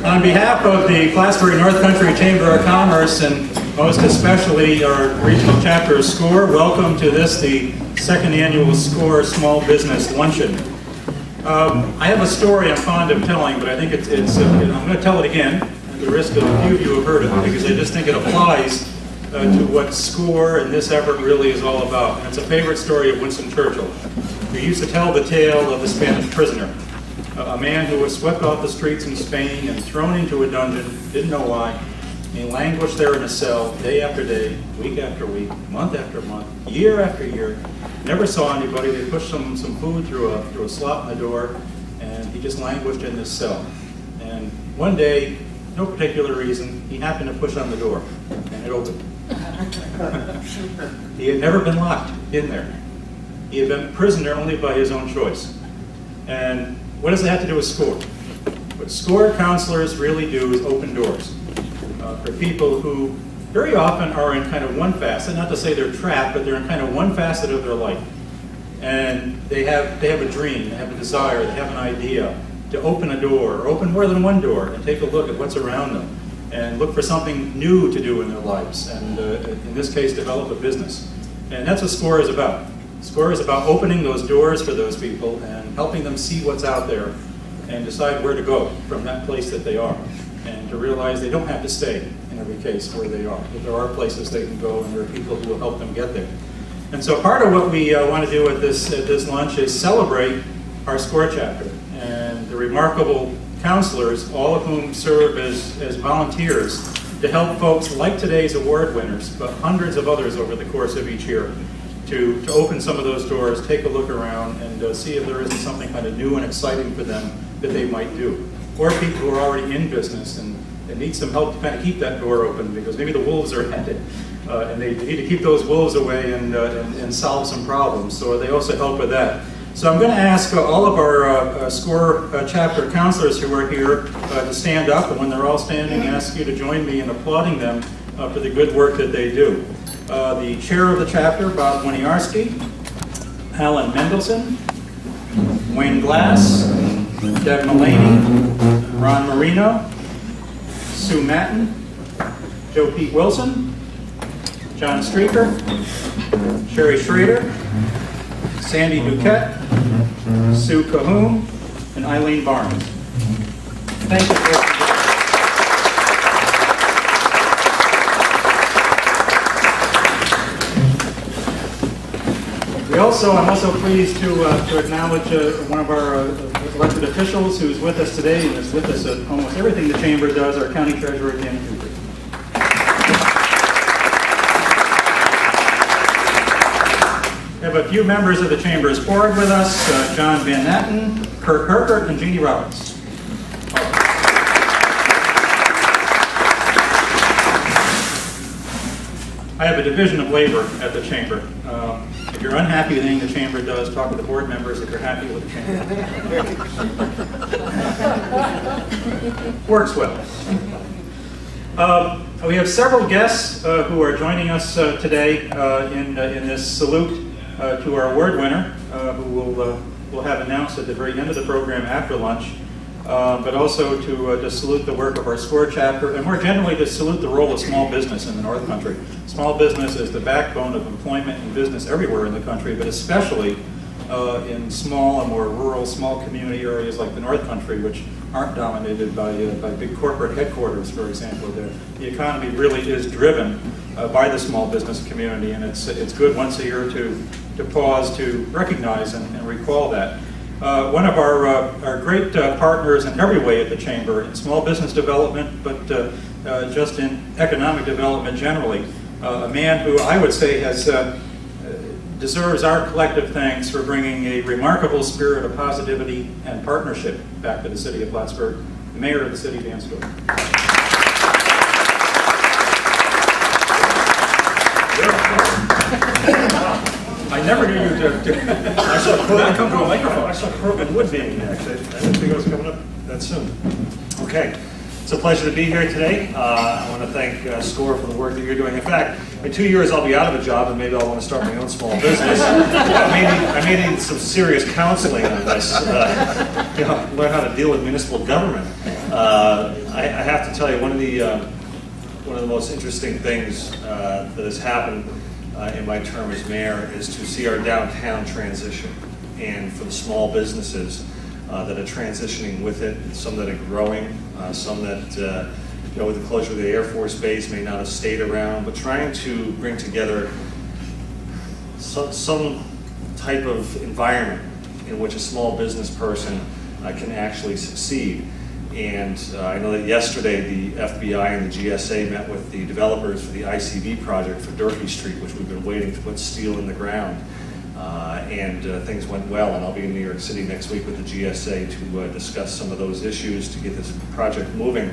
On behalf of the Plattsburgh North Country Chamber of Commerce and most especially our regional chapter of SCORE, welcome to this, the second annual SCORE Small Business Luncheon. I have a story I'm fond of telling, but I think I'm going to tell it again, at the risk of a few of you have heard it, because I just think it applies to what SCORE and this effort really is all about. And it's a favorite story of Winston Churchill, who used to tell the tale of the Spanish prisoner, a man who was swept off the streets in Spain and thrown into a dungeon, didn't know why. He languished there in a cell day after day, week after week, month after month, year after year. Never saw anybody. They pushed some food through a slot in the door, and he just languished in this cell. And one day, no particular reason, he happened to push on the door, and it opened. He had never been locked in there. He had been a prisoner only by his own choice. And what does that have to do with SCORE? What SCORE counselors really do is open doors for people who very often are in kind of one facet, not to say they're trapped, but they're in kind of one facet of their life. And they have a dream, they have a desire, they have an idea to open a door, or open more than one door, and take a look at what's around them, and look for something new to do in their lives, and in this case, develop a business. And that's what SCORE is about. SCORE is about opening those doors for those people and helping them see what's out there and decide where to go from that place that they are, and to realize they don't have to stay in every case where they are. That there are places they can go, and there are people who will help them get there. And so part of what we want to do at this lunch is celebrate our SCORE chapter and the remarkable counselors, all of whom serve as volunteers to help folks like today's award winners, but hundreds of others over the course of each year, to open some of those doors, take a look around, and see if there isn't something kind of new and exciting for them that they might do. Or people who are already in business and need some help to kind of keep that door open, because maybe the wolves are at it, and they need to keep those wolves away and solve some problems. So they also help with that. So I'm going to ask all of our SCORE chapter counselors who are here to stand up, and when they're all standing, ask you to join me in applauding them for the good work that they do. The chair of the chapter, Bob Winiarski, Alan Mendelson, Wayne Glass, Deb Mullaney, Ron Marino, Sue Matten, Joe Pete Wilson, John Streaker, Sherry Schrader, Sandy Duquette, Sue Cahoon, and Eileen Barnes. Thank you. I'm also pleased to acknowledge one of our elected officials who's with us today and is with us at almost everything the Chamber does, our County Treasurer, Dan Cooper. We have a few members of the Chamber's board with us, John Van Natten, Kurt Herkert, and Jeannie Roberts. I have a division of labor at the Chamber. If you're unhappy with anything the Chamber does, talk to the board members. If you're happy with the Chamber. Works well. We have several guests who are joining us today in this salute to our award winner, who we'll have announced at the very end of the program after lunch, but also to salute the work of our SCORE chapter, and more generally to salute the role of small business in the North Country. Small business is the backbone of employment and business everywhere in the country, but especially in small and more rural, small community areas like the North Country, which aren't dominated by big corporate headquarters, for example. The economy really is driven by the small business community, and it's good once a year to pause to recognize and recall that. One of our great partners in every way at the Chamber, in small business development, but just in economic development generally, a man who I would say deserves our collective thanks for bringing a remarkable spirit of positivity and partnership back to the city of Plattsburgh, the mayor of the city, Dan Stewart. I never knew you to I saw not come to a microphone. I saw Corbin Wood being next. I didn't think it was coming up that soon. Okay. It's a pleasure to be here today. I want to thank SCORE for the work that you're doing. In fact, in 2 years I'll be out of a job and maybe I'll want to start my own small business. I may need some serious counseling on this, learn how to deal with municipal government. I have to tell you, one of the most interesting things that has happened in my term as mayor is to see our downtown transition, and for the small businesses that are transitioning with it, some that are growing, some that with the closure of the Air Force Base may not have stayed around, but trying to bring together some type of environment in which a small business person can actually succeed. And I know that yesterday the FBI and the GSA met with the developers for the ICB project for Durkee Street, which we've been waiting to put steel in the ground. And things went well, and I'll be in New York City next week with the GSA to discuss some of those issues to get this project moving.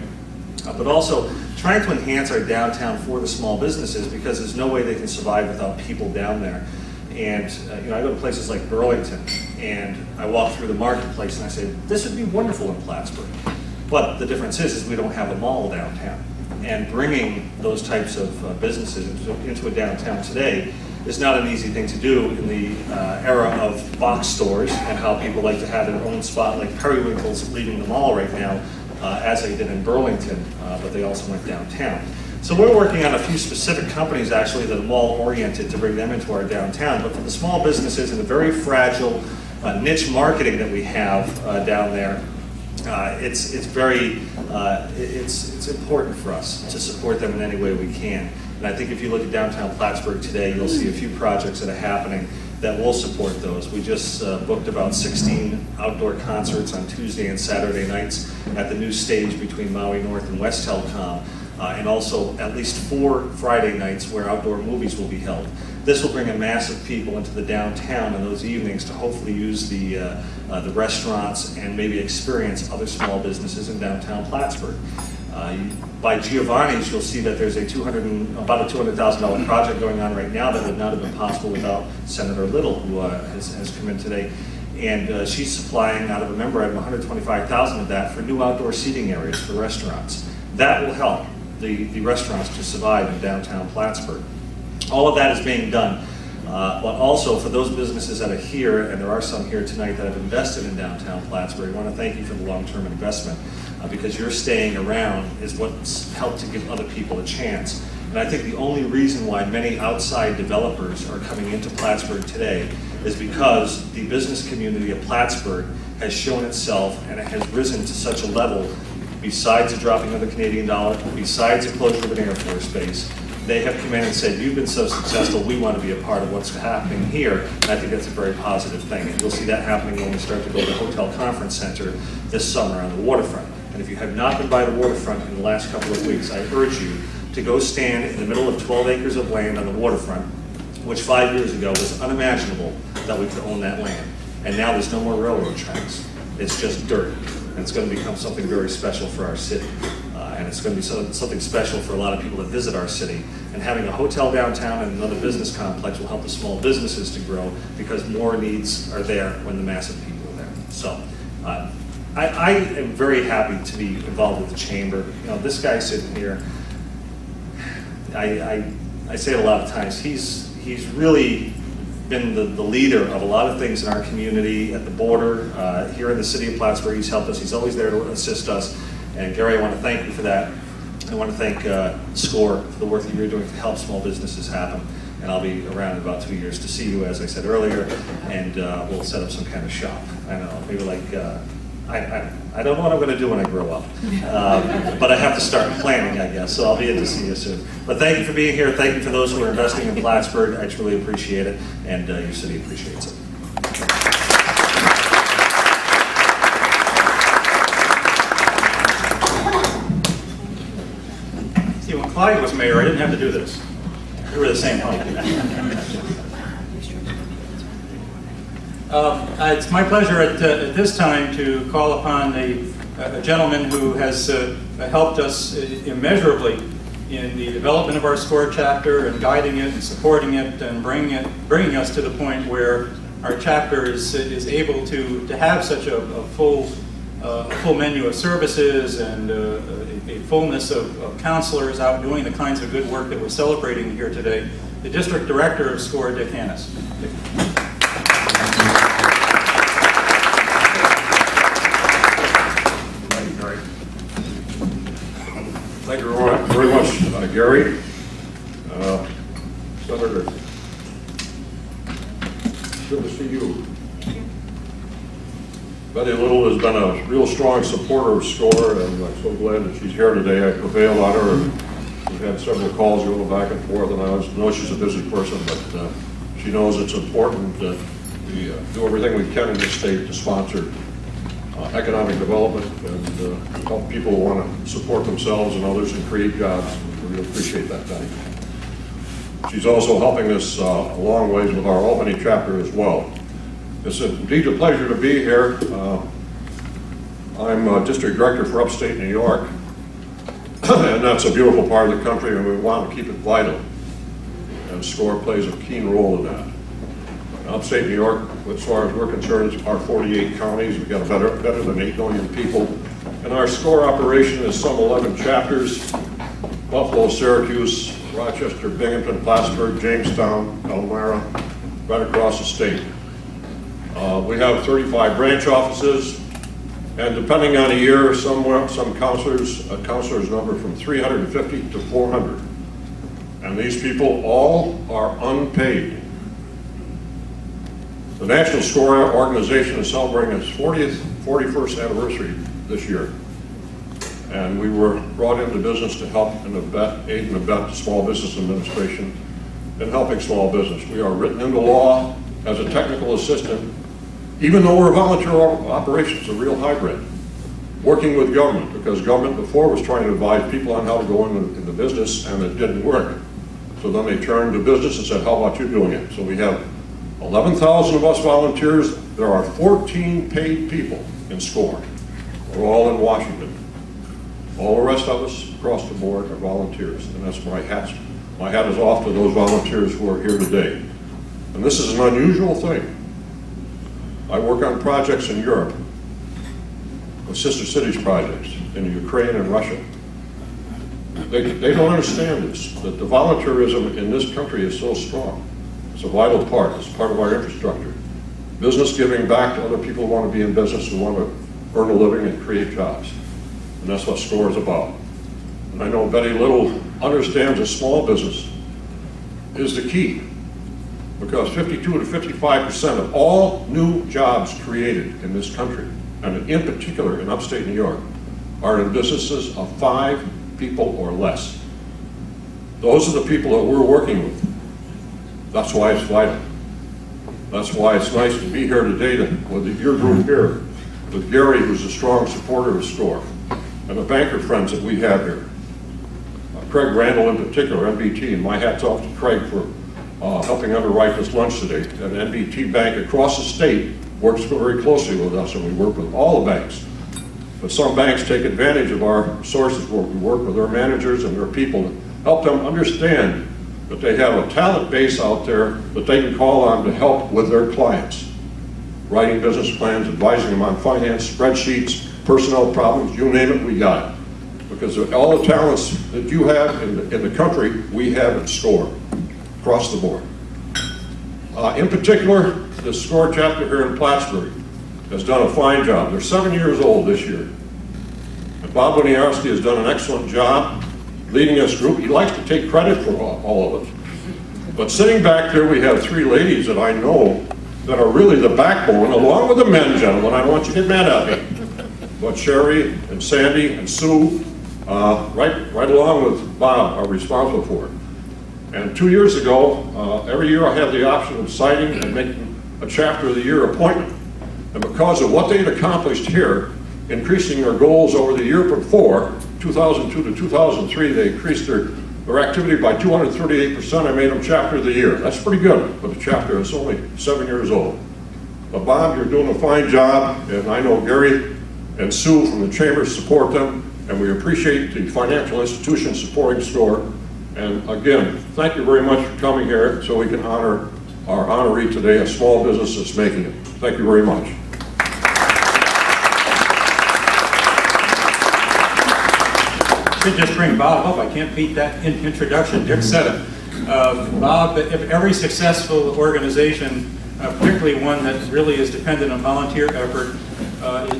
But also trying to enhance our downtown for the small businesses, because there's no way they can survive without people down there. And I go to places like Burlington, and I walk through the marketplace and I say, this would be wonderful in Plattsburgh. But the difference is we don't have a mall downtown. And bringing those types of businesses into a downtown today is not an easy thing to do in the era of box stores and how people like to have their own spot, like Periwinkle's leaving the mall right now, as they did in Burlington, but they also went downtown. So we're working on a few specific companies actually that are mall-oriented to bring them into our downtown, but for the small businesses and the very fragile niche marketing that we have down there, it's important for us to support them in any way we can. And I think if you look at downtown Plattsburgh today, you'll see a few projects that are happening that will support those. We just booked about 16 outdoor concerts on Tuesday and Saturday nights at the new stage between Maui North and West Telecom, and also at least 4 Friday nights where outdoor movies will be held. This will bring a mass of people into the downtown in those evenings to hopefully use the restaurants and maybe experience other small businesses in downtown Plattsburgh. By Giovanni's, you'll see that there's about a $200,000 project going on right now that would not have been possible without Senator Little, who has come in today. And she's supplying, out of a member item, $125,000 of that for new outdoor seating areas for restaurants. That will help the restaurants to survive in downtown Plattsburgh. All of that is being done. But also for those businesses that are here, and there are some here tonight that have invested in downtown Plattsburgh, I want to thank you for the long-term investment, because your staying around is what's helped to give other people a chance. And I think the only reason why many outside developers are coming into Plattsburgh today is because the business community of Plattsburgh has shown itself and it has risen to such a level, besides the dropping of the Canadian dollar, besides the closure of an Air Force Base. They have come in and said, you've been so successful, we want to be a part of what's happening here. And I think that's a very positive thing. And you'll see that happening when we start to build the Hotel Conference Center this summer on the waterfront. And if you have not been by the waterfront in the last couple of weeks, I urge you to go stand in the middle of 12 acres of land on the waterfront, which 5 years ago was unimaginable that we could own that land. And now there's no more railroad tracks. It's just dirt. And it's going to become something very special for our city. And it's going to be something special for a lot of people that visit our city. And having a hotel downtown and another business complex will help the small businesses to grow, because more needs are there when the massive people are there. So I am very happy to be involved with the chamber. This guy sitting here, I say it a lot of times, he's really been the leader of a lot of things in our community, at the border, here in the city of Plattsburgh. He's helped us. He's always there to assist us. And Gary, I want to thank you for that. I want to thank SCORE for the work that you're doing to help small businesses happen. And I'll be around in about 2 years to see you, as I said earlier, and we'll set up some kind of shop. I don't know, maybe like, I don't know what I'm going to do when I grow up, but I have to start planning, I guess, so I'll be in to see you soon. But thank you for being here. Thank you for those who are investing in Plattsburgh. I truly appreciate it, and your city appreciates it. See, when Clyde was mayor, I didn't have to do this. We were the same height. It's my pleasure at this time to call upon a gentleman who has helped us immeasurably in the development of our SCORE chapter and guiding it and supporting it and bringing us to the point where our chapter is able to have such a full a full menu of services and a fullness of counselors out doing the kinds of good work that we're celebrating here today, the District Director of SCORE, Dick Hannes. Dick. Thank you, Gary. Thank you very much, Gary. Senator, good to see you. Betty Little has been a real strong supporter of SCORE, and I'm so glad that she's here today. I prevailed on her. We've had several calls going back and forth, and I know she's a busy person, but she knows it's important that we do everything we can in this state to sponsor economic development and help people who want to support themselves and others and create jobs. We really appreciate that, Betty. She's also helping us a long ways with our Albany chapter as well. It's indeed a pleasure to be here. I'm District Director for upstate New York, and that's a beautiful part of the country, and we want to keep it vital. And SCORE plays a keen role in that. Upstate New York, as far as we're concerned, are 48 counties. We've got better than 8 million people. And our SCORE operation is some 11 chapters: Buffalo, Syracuse, Rochester, Binghamton, Plattsburgh, Jamestown, Elmira, right across the state. We have 35 branch offices, and depending on a year, some counselors number from 350 to 400. And these people all are unpaid. The National SCORE organization is celebrating its 41st anniversary this year. And we were brought into business to help and aid and abet Small Business Administration in helping small business. We are written into law as a technical assistant, even though we're a volunteer operation. It's a real hybrid. Working with government, because government before was trying to advise people on how to go into business, and it didn't work. So then they turned to business and said, how about you doing it? So we have 11,000 of us volunteers. There are 14 paid people in SCORE. We're all in Washington. All the rest of us across the board are volunteers, and that's my hat. My hat is off to those volunteers who are here today. And this is an unusual thing. I work on projects in Europe, with Sister Cities projects in Ukraine and Russia. They don't understand this, that the volunteerism in this country is so strong. It's a vital part. It's part of our infrastructure. Business giving back to other people who want to be in business, who want to earn a living and create jobs. And that's what SCORE is about. And I know Betty Little understands that small business is the key, because 52 to 55% of all new jobs created in this country, and in particular in upstate New York, are in businesses of 5 people or less. Those are the people that we're working with. That's why it's vital. That's why it's nice to be here today with your group here, with Gary, who's a strong supporter of SCORE, and the banker friends that we have here. Craig Randall in particular, NBT, and my hat's off to Craig for helping underwrite this lunch today. And NBT Bank across the state works very closely with us, and we work with all the banks. But some banks take advantage of our sources where we work with their managers and their people to help them understand that they have a talent base out there that they can call on to help with their clients. Writing business plans, advising them on finance, spreadsheets, personnel problems, you name it, we got it. Because of all the talents that you have in the country, we have at SCORE, across the board. In particular, the SCORE chapter here in Plattsburgh has done a fine job. They're 7 years old this year. And Bob Winiarski has done an excellent job leading this group. He likes to take credit for all of it. But sitting back there, we have 3 ladies that I know that are really the backbone, along with the men, gentlemen. I don't want you to get mad at me. But Sherry and Sandy and Sue, right along with Bob, are responsible for it. And 2 years ago, every year I have the option of citing and making a chapter of the year appointment. And because of what they'd accomplished here, increasing their goals over the year before, 2002 to 2003, they increased their activity by 238%. I made them chapter of the year. That's pretty good for the chapter that's only 7 years old. But Bob, you're doing a fine job, and I know Gary and Sue from the chamber support them, and we appreciate the financial institutions supporting SCORE. And again, thank you very much for coming here so we can honor our honoree today, a small business that's making it. Thank you very much. should just bring Bob up. I can't beat that introduction. Dick said it. Bob, if every successful organization, particularly one that really is dependent on volunteer effort,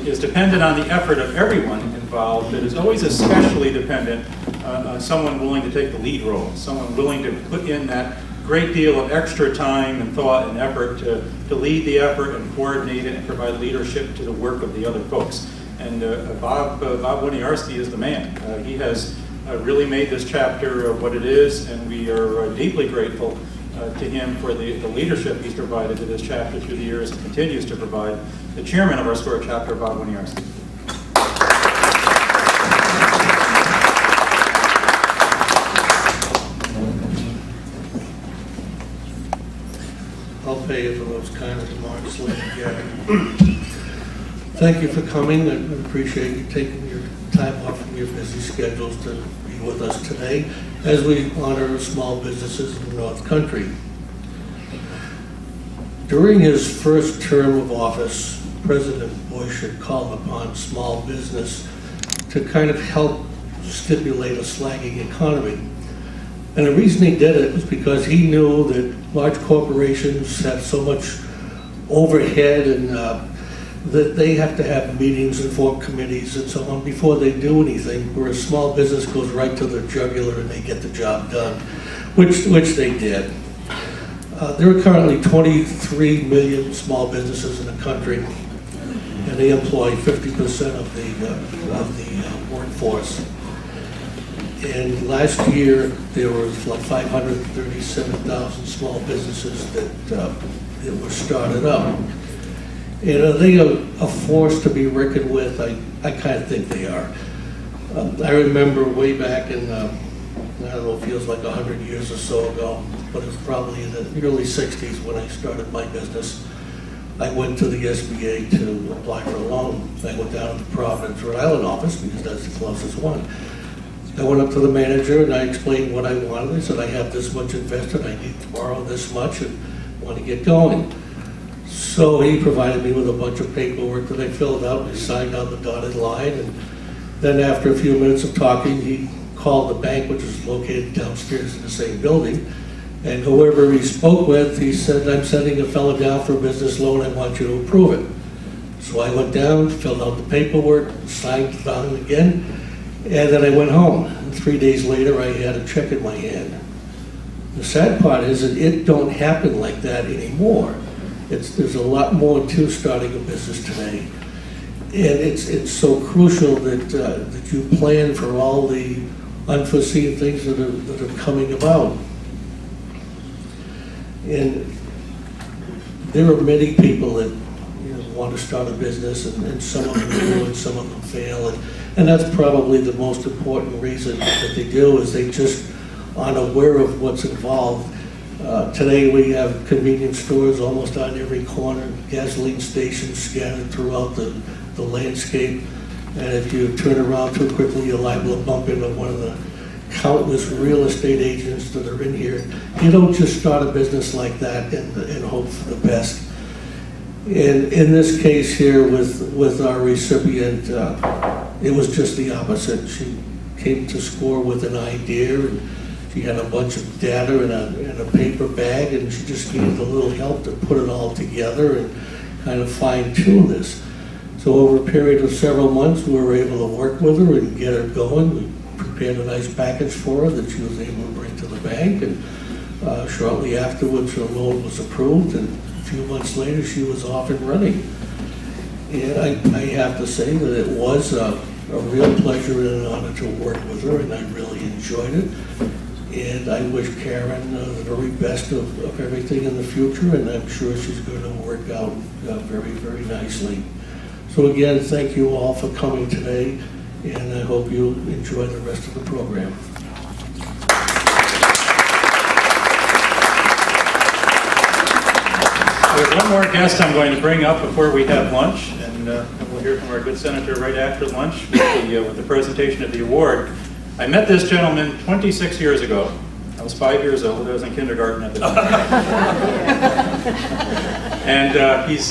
is dependent on the effort of everyone involved, it is always especially dependent on someone willing to take the lead role, someone willing to put in that great deal of extra time and thought and effort to lead the effort and coordinate it and provide leadership to the work of the other folks. And Bob Winiarski is the man. He has really made this chapter what it is, and we are deeply grateful to him for the leadership he's provided to this chapter through the years and continues to provide. The chairman of our SCORE chapter, Bob Winiarski. I'll pay you for those kind of remarks later. Thank you for coming. I appreciate you taking your time off from your busy schedules to be with us today as we honor small businesses in the North Country. During his first term of office, President Bush had called upon small business to kind of help stimulate a slagging economy. And the reason he did it was because he knew that large corporations have so much overhead and that they have to have meetings and form committees and so on before they do anything, whereas small business goes right to the jugular and they get the job done, which they did. There are currently 23 million small businesses in the country, and they employ 50% of the workforce. And last year, there was like 537,000 small businesses that were started up. And are they a force to be reckoned with? I kind of think they are. I remember way back in, I don't know, it feels like 100 years or so ago, but it was probably in the early 60s when I started my business. I went to the SBA to apply for a loan. I went down to the Providence, Rhode Island office because that's the closest one. I went up to the manager and I explained what I wanted. I said, I have this much invested, I need to borrow this much and want to get going. So he provided me with a bunch of paperwork that I filled out. I signed on the dotted line, and then after a few minutes of talking, he called the bank, which was located downstairs in the same building, and whoever he spoke with, he said, I'm sending a fellow down for a business loan, I want you to approve it. So I went down, filled out the paperwork, signed it on again, and then I went home. And 3 days later, I had a check in my hand. The sad part is that it don't happen like that anymore. There's a lot more to starting a business today. And it's so crucial that you plan for all the unforeseen things that are coming about. And there are many people that want to start a business, and some of them do and some of them fail. And that's probably the most important reason that they do, is they just aren't aware of what's involved. Today we have convenience stores almost on every corner, gasoline stations scattered throughout the landscape. And if you turn around too quickly, you're liable to bump into one of the countless real estate agents that are in here. You don't just start a business like that and hope for the best. And in this case here with our recipient, it was just the opposite. She came to SCORE with an idea, and she had a bunch of data in a paper bag, and she just needed a little help to put it all together and kind of fine-tune this. So over a period of several months, we were able to work with her and get her going. We prepared a nice package for her that she was able to bring to the bank, and shortly afterwards her loan was approved, and a few months later she was off and running. And I have to say that it was a real pleasure and an honor to work with her, and I really enjoyed it. And I wish Karen the very best of everything in the future, and I'm sure she's going to work out very, very nicely. So again, thank you all for coming today, and I hope you enjoy the rest of the program. We have one more guest I'm going to bring up before we have lunch, and we'll hear from our good senator right after lunch with the presentation of the award. I met this gentleman 26 years ago. I was 5 years old. I was in kindergarten at the time. And he's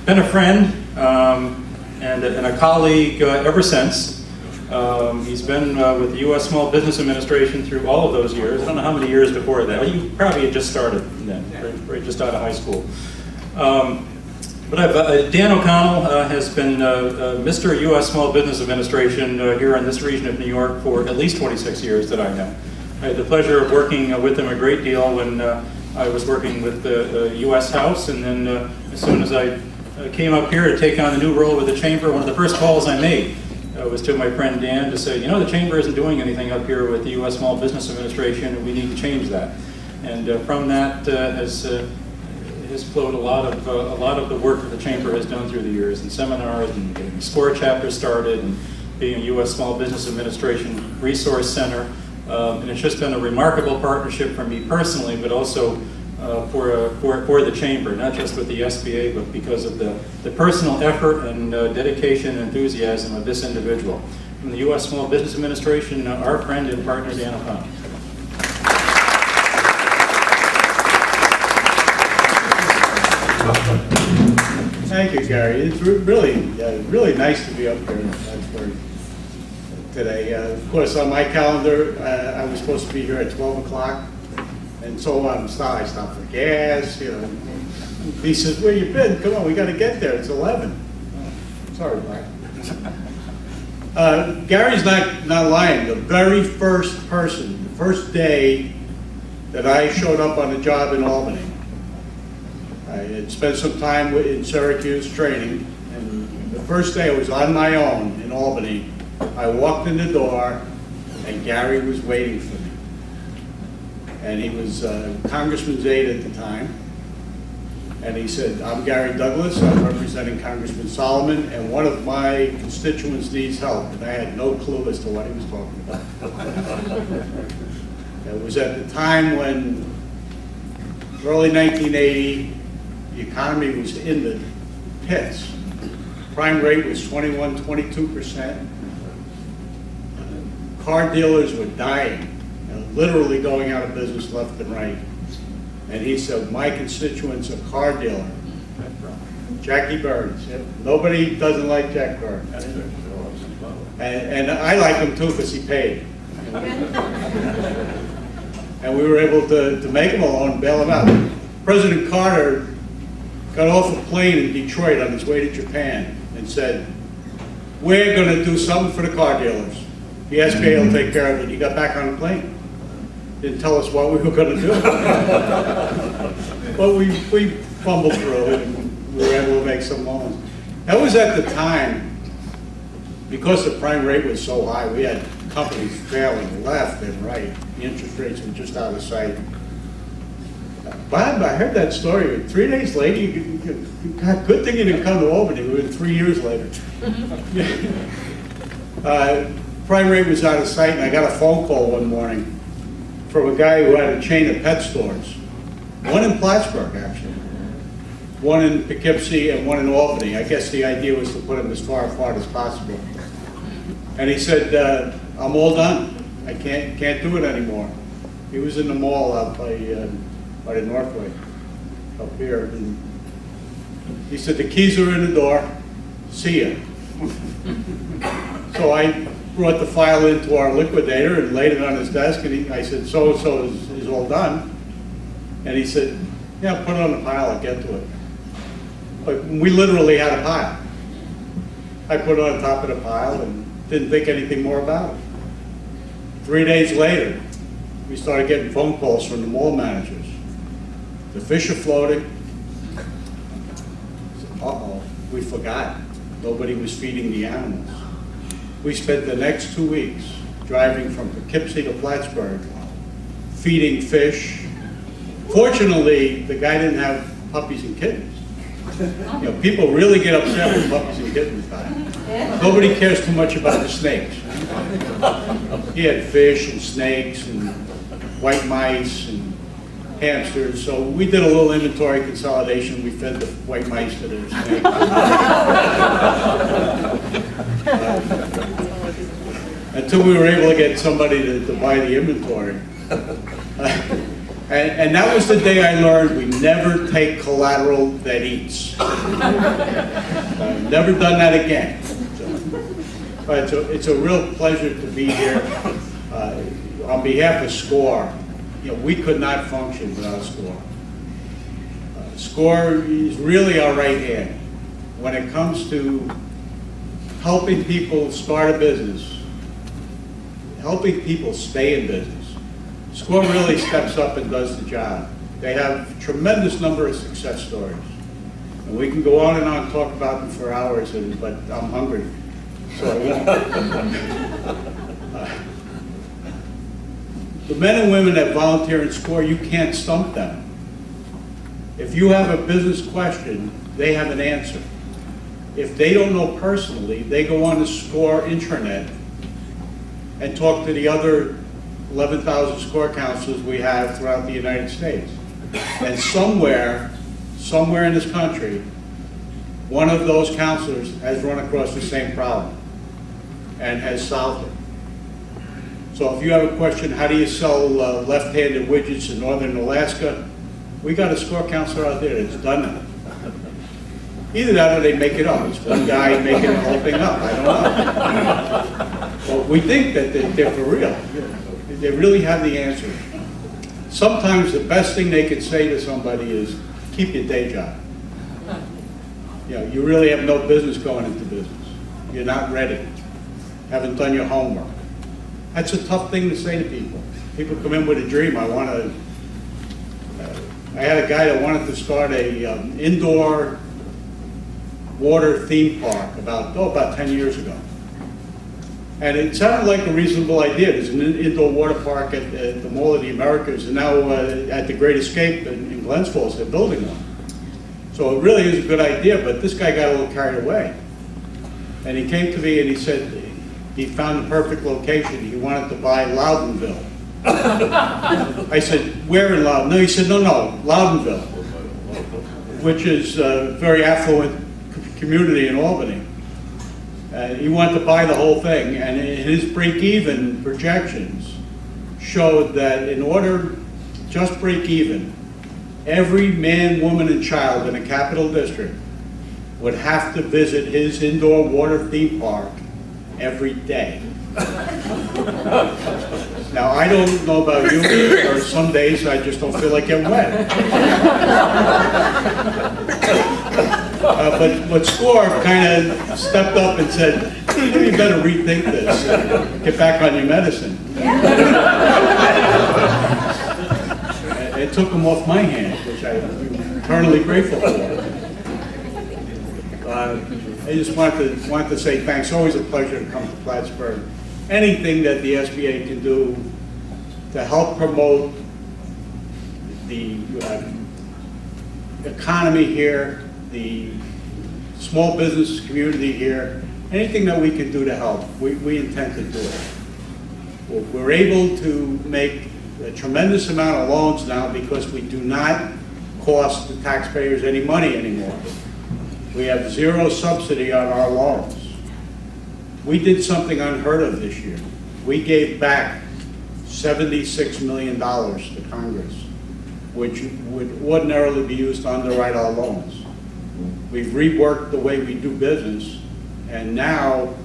been a friend and a colleague ever since. He's been with the U.S. Small Business Administration through all of those years. I don't know how many years before that. You probably had just started then, right just out of high school. Dan O'Connell has been Mr. U.S. Small Business Administration here in this region of New York for at least 26 years that I know. I had the pleasure of working with him a great deal when I was working with the U.S. House, and then as soon as I came up here to take on the new role with the Chamber, one of the first calls I made was to my friend Dan to say, you know, the Chamber isn't doing anything up here with the U.S. Small Business Administration, and we need to change that. And from that has flowed a lot of the work that the Chamber has done through the years, and seminars, and getting the SCORE chapter started, and being a U.S. Small Business Administration Resource Center. And it's just been a remarkable partnership for me personally, but also for the Chamber, not just with the SBA, but because of the personal effort and dedication and enthusiasm of this individual. From the U.S. Small Business Administration, our friend and partner, Dan O'Connell. Thank you, Gary. It's really nice to be up here in Plattsburgh today. Of course, on my calendar, I was supposed to be here at 12 o'clock, and so I stopped for gas. You know, he says, "Where you been? Come on, we got to get there. It's 11." Oh, sorry, Mike. Gary's not lying. The very first person, the first day that I showed up on a job in Albany, I had spent some time in Syracuse training, and the first day I was on my own in Albany, I walked in the door, and Gary was waiting for me. And he was Congressman's aide at the time, and he said, "I'm Gary Douglas, I'm representing Congressman Solomon, and one of my constituents needs help." And I had no clue as to what he was talking about. It was at the time when, early 1980, the economy was in the pits. Crime rate was 21, 22%. Car dealers were dying, literally going out of business left and right. And he said, "My constituent's a car dealer, Jackie Burns." Yep. Nobody doesn't like Jack Burns. And I like him too because he paid. And we were able to make him a loan and bail him out. President Carter got off a plane in Detroit on his way to Japan and said, "We're going to do something for the car dealers. The SBA will take care of it." He got back on the plane. Didn't tell us what we were going to do. But we fumbled through it, and we were able to make some loans. That was at the time, because the prime rate was so high, we had companies failing left and right. The interest rates were just out of sight. Bob, I heard that story. 3 days later, good thing you didn't come to Albany. We were 3 years later. Prime rate was out of sight, and I got a phone call one morning from a guy who had a chain of pet stores. One in Plattsburgh, actually. One in Poughkeepsie and one in Albany. I guess the idea was to put them as far apart as possible. And he said, "I'm all done. I can't do it anymore." He was in the mall out by the Northway, up here. And he said, "The keys are in the door. See ya." So I brought the file into our liquidator and laid it on his desk, and I said, "So-and-so is all done." And he said, "Yeah, put it on the pile, I'll get to it." But we literally had a pile. I put it on top of the pile and didn't think anything more about it. 3 days later, we started getting phone calls from the mall managers. "The fish are floating." Uh-oh, we forgot. Nobody was feeding the animals. We spent the next 2 weeks driving from Poughkeepsie to Plattsburgh, feeding fish. Fortunately, the guy didn't have puppies and kittens. You know, people really get upset when puppies and kittens die. Nobody cares too much about the snakes. He had fish and snakes and white mice and hamsters, so we did a little inventory consolidation. We fed the white mice to the snakes. Until we were able to get somebody to buy the inventory. And that was the day I learned we never take collateral that eats. Never done that again. So, But it's a real pleasure to be here. On behalf of SCORE, we could not function without SCORE. SCORE is really our right hand when it comes to helping people start a business, helping people stay in business. SCORE really steps up and does the job. They have a tremendous number of success stories. And we can go on and on and talk about them for hours, but I'm hungry. So the men and women that volunteer in SCORE, you can't stump them. If you have a business question, they have an answer. If they don't know personally, they go on the SCORE intranet and talk to the other 11,000 SCORE counselors we have throughout the United States. And somewhere in this country, one of those counselors has run across the same problem and has solved it. So if you have a question, how do you sell left-handed widgets in northern Alaska? We got a SCORE counselor out there that's done that. Either that or they make it up. It's one guy making the whole thing up. I don't know. But we think that they're for real. They really have the answer. Sometimes the best thing they can say to somebody is, keep your day job. You really have no business going into business. You're not ready. Haven't done your homework. That's a tough thing to say to people. People come in with a dream. I had a guy that wanted to start a indoor water theme park about 10 years ago. And it sounded like a reasonable idea. There's an indoor water park at the Mall of the Americas, and now at the Great Escape in Glens Falls, they're building one. So it really is a good idea, but this guy got a little carried away. And he came to me and he said he found the perfect location. He wanted to buy Loudonville. I said, where in Loudon? No, he said, no, Loudonville, which is a very affluent community in Albany. He wanted to buy the whole thing, and his break-even projections showed that in order to just break even, every man, woman, and child in a capital district would have to visit his indoor water theme park every day. Now, I don't know about you, or some days I just don't feel like getting wet. But SCORE kind of stepped up and said, maybe you better rethink this, get back on your medicine. It took them off my hands, which I'm eternally grateful for. I just want to say thanks. It's always a pleasure to come to Plattsburgh. Anything that the SBA can do to help promote the economy here, the small business community here, anything that we can do to help, we intend to do it. We're able to make a tremendous amount of loans now because we do not cost the taxpayers any money anymore. We have zero subsidy on our loans. We did something unheard of this year. We gave back $76 million to Congress, which would ordinarily be used to underwrite our loans. We've reworked the way we do business, and now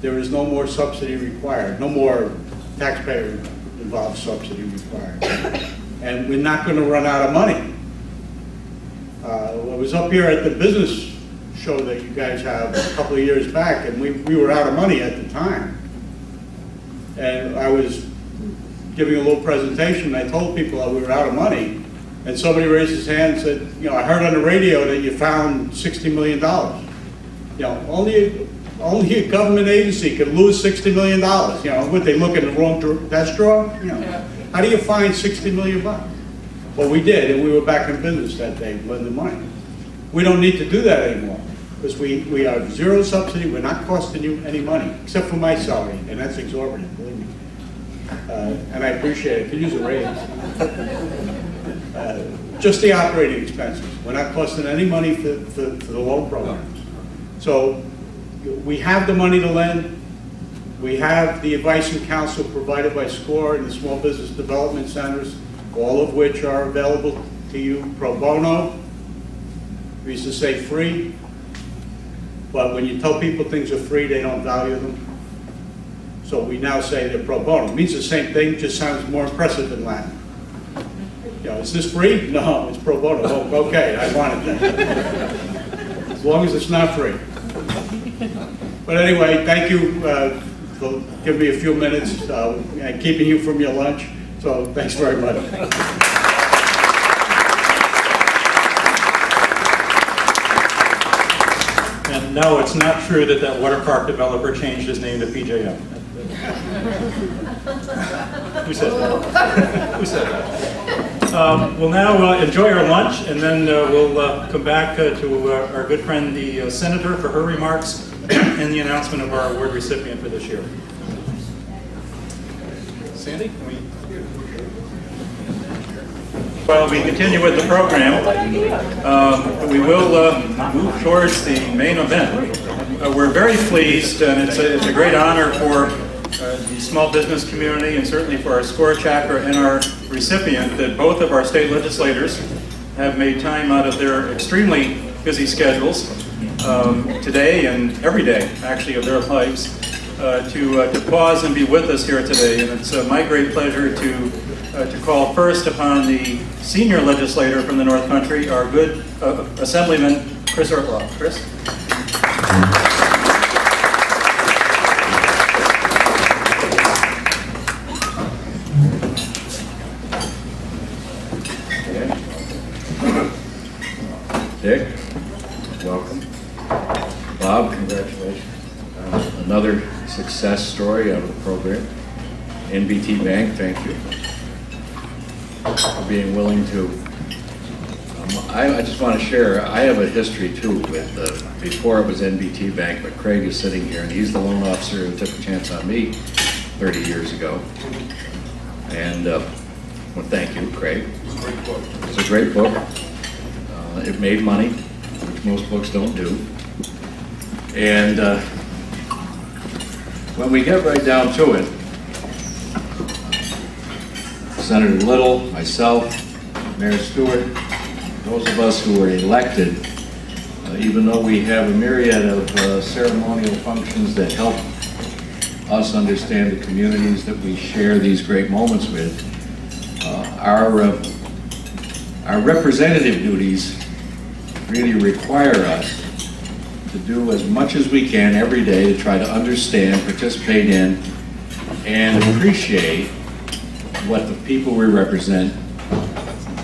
there is no more subsidy required, no more taxpayer-involved subsidy required. And we're not going to run out of money. I was up here at the business show that you guys have a couple of years back, and we were out of money at the time. And I was giving a little presentation, and I told people that we were out of money, and somebody raised his hand and said, I heard on the radio that you found $60 million. Only a government agency could lose $60 million. Would they look in the wrong desk drawer? How do you find $60 million? Well, we did, and we were back in business that day, lending money. We don't need to do that anymore, because we have zero subsidy. We're not costing you any money, except for my salary, and that's exorbitant, believe me. And I appreciate it. Could use a raise. Just the operating expenses. We're not costing any money for the loan programs. So we have the money to lend. We have the advice and counsel provided by SCORE and the Small Business Development Centers, all of which are available to you pro bono. We used to say free. But when you tell people things are free, they don't value them. So we now say they're pro bono. It means the same thing, just sounds more impressive in Latin. You know, is this free? No, it's pro bono. Oh, okay, I want it then. As long as it's not free. But anyway, thank you for giving me a few minutes and keeping you from your lunch. So thanks very much. And no, it's not true that that water park developer changed his name to PJM. Who said that? Who said that? We'll now enjoy our lunch, and then we'll come back to our good friend, the Senator, for her remarks and the announcement of our award recipient for this year. Sandy, can we? While we continue with the program, we will move towards the main event. We're very pleased, and it's a great honor for the small business community and certainly for our SCORE chapter and our recipient that both of our state legislators have made time out of their extremely busy schedules today and every day, actually, of their lives to pause and be with us here today. And it's my great pleasure to call first upon the senior legislator from the North Country, our good Assemblyman, Chris Ortlaw. Chris? Dick, welcome. Bob, congratulations. Another success story out of the program. NBT Bank, thank you for being willing to. I just want to share, I have a history too with, before it was NBT Bank, but Craig is sitting here and he's the loan officer who took a chance on me 30 years ago. And, well, thank you, Craig. It's a great book. It made money, which most books don't do. And when we get right down to it, Senator Little, myself, Mayor Stewart, those of us who were elected, even though we have a myriad of ceremonial functions that help us understand the communities that we share these great moments with, our representative duties really require us to do as much as we can every day to try to understand, participate in, and appreciate what the people we represent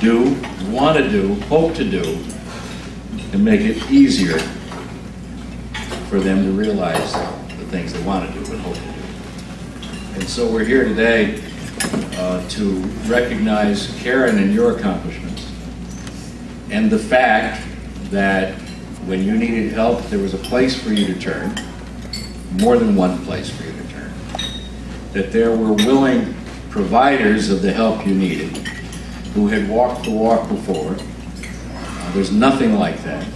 do, want to do, hope to do, and make it easier for them to realize the things they want to do and hope to do. And so we're here today to recognize Karen and your accomplishments, and the fact that when you needed help, there was a place for you to turn, more than one place for you to turn, that there were willing providers of the help you needed who had walked the walk before. There's nothing like that.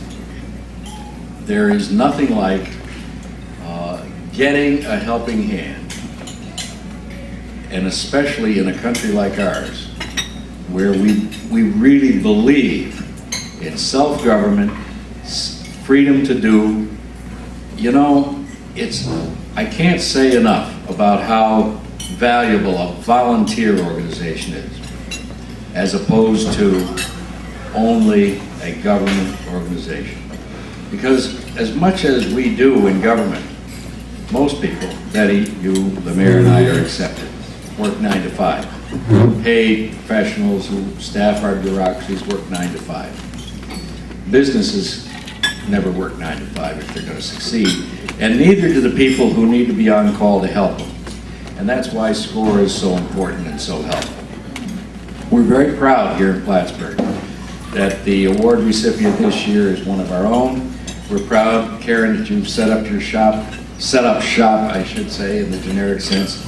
There is nothing like getting a helping hand, and especially in a country like ours, where we really believe in self-government, freedom to do. You know, I can't say enough about how valuable a volunteer organization is, as opposed to only a government organization. Because as much as we do in government, most people, Betty, you, the mayor, and I are accepted, work 9 to 5. Paid professionals who staff our bureaucracies work 9 to 5. Businesses never work 9 to 5 if they're going to succeed, and neither do the people who need to be on call to help them. And that's why SCORE is so important and so helpful. We're very proud here in Plattsburgh that the award recipient this year is one of our own. We're proud, Karen, that you've set up shop, I should say, in the generic sense,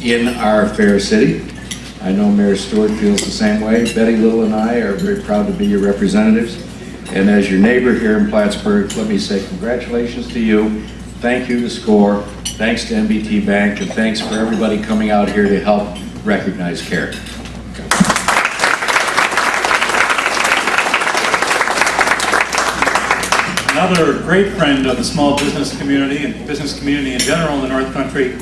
in our fair city. I know Mayor Stewart feels the same way. Betty Little and I are very proud to be your representatives. And as your neighbor here in Plattsburgh, let me say congratulations to you. Thank you to SCORE. Thanks to NBT Bank, and thanks for everybody coming out here to help recognize Karen. Another great friend of the small business community and business community in general in the North Country,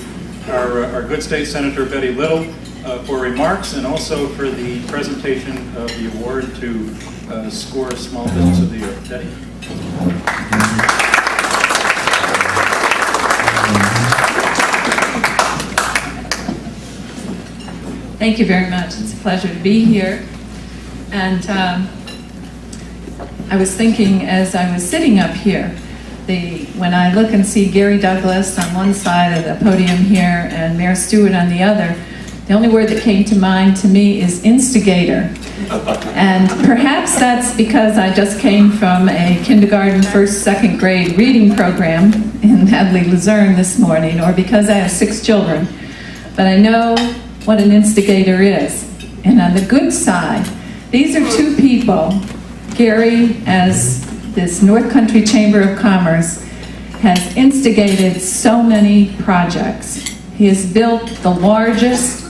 our good state senator Betty Little, for remarks and also for the presentation of the award to SCORE Small Business of the Year. Betty. Thank you very much. It's a pleasure to be here. And I was thinking as I was sitting up here, when I look and see Gary Douglas on one side of the podium here and Mayor Stewart on the other, the only word that came to mind to me is instigator. And perhaps that's because I just came from a kindergarten, first, second grade reading program in Hadley, Luzerne this morning, or because I have 6 children. But I know what an instigator is. And on the good side, these are 2 people. Gary, as this North Country Chamber of Commerce, has instigated so many projects. He has built the largest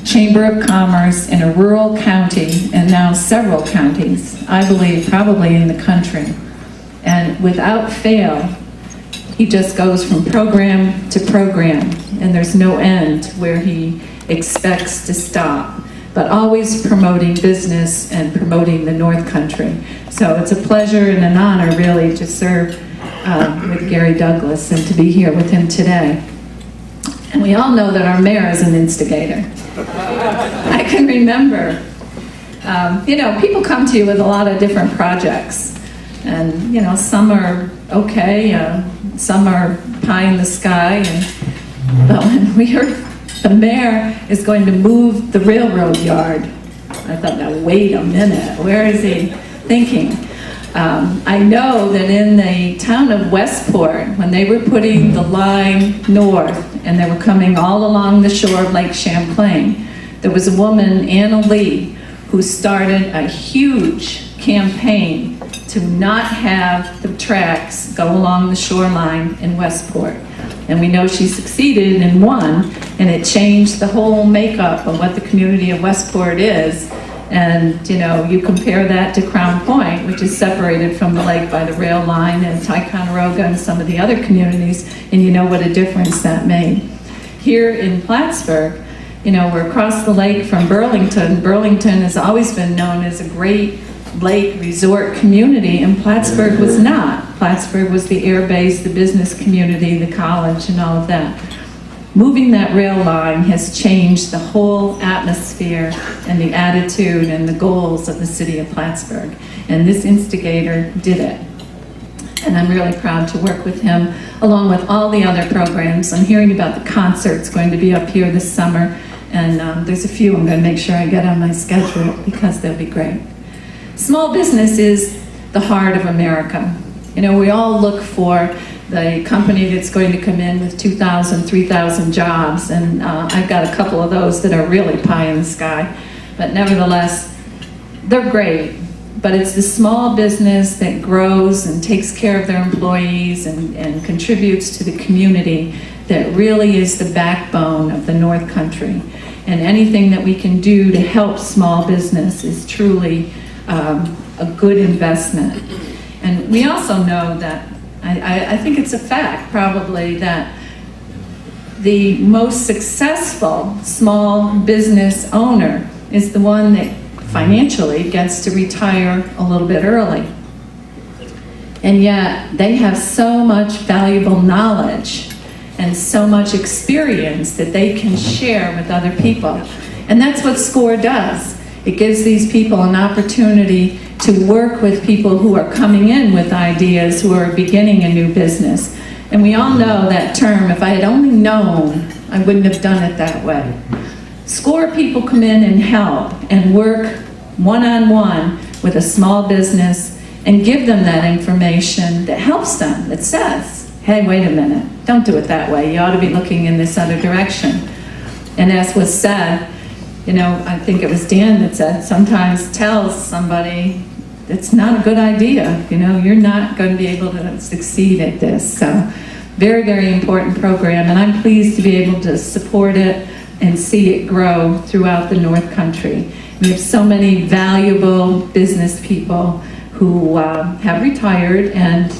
Chamber of Commerce in a rural county, and now several counties, I believe probably in the country. And without fail, he just goes from program to program, and there's no end where he expects to stop, but always promoting business and promoting the North Country. So it's a pleasure and an honor really to serve with Gary Douglas and to be here with him today. And we all know that our mayor is an instigator. I can remember, people come to you with a lot of different projects. And, some are okay, some are pie in the sky. But when we heard the mayor is going to move the railroad yard, I thought, now wait a minute, where is he thinking? I know that in the town of Westport, when they were putting the line north and they were coming all along the shore of Lake Champlain, there was a woman, Anna Lee, who started a huge campaign to not have the tracks go along the shoreline in Westport. And we know she succeeded and won, and it changed the whole makeup of what the community of Westport is. And, you compare that to Crown Point, which is separated from the lake by the rail line, and Ticonderoga and some of the other communities, and you know what a difference that made. Here in Plattsburgh, we're across the lake from Burlington. Burlington has always been known as a great lake resort community, and Plattsburgh was not. Plattsburgh was the air base, the business community, the college, and all of that. Moving that rail line has changed the whole atmosphere and the attitude and the goals of the city of Plattsburgh. And this instigator did it. And I'm really proud to work with him, along with all the other programs. I'm hearing about the concerts going to be up here this summer, and there's a few I'm going to make sure I get on my schedule because they'll be great. Small business is the heart of America. We all look for the company that's going to come in with 2,000, 3,000 jobs, and I've got a couple of those that are really pie in the sky, but nevertheless, they're great. But it's the small business that grows and takes care of their employees and contributes to the community that really is the backbone of the North Country. And anything that we can do to help small business is truly a good investment. And we also know that, I think it's a fact probably, that the most successful small business owner is the one that financially gets to retire a little bit early. And yet they have so much valuable knowledge and so much experience that they can share with other people. And that's what SCORE does. It gives these people an opportunity to work with people who are coming in with ideas, who are beginning a new business. And we all know that term, if I had only known, I wouldn't have done it that way. SCORE people come in and help and work one-on-one with a small business and give them that information that helps them, that says, hey, wait a minute, don't do it that way. You ought to be looking in this other direction. And as was said, I think it was Dan that said, sometimes tells somebody it's not a good idea. You're not going to be able to succeed at this. So very, very important program, and I'm pleased to be able to support it and see it grow throughout the North Country. We have so many valuable business people who have retired, and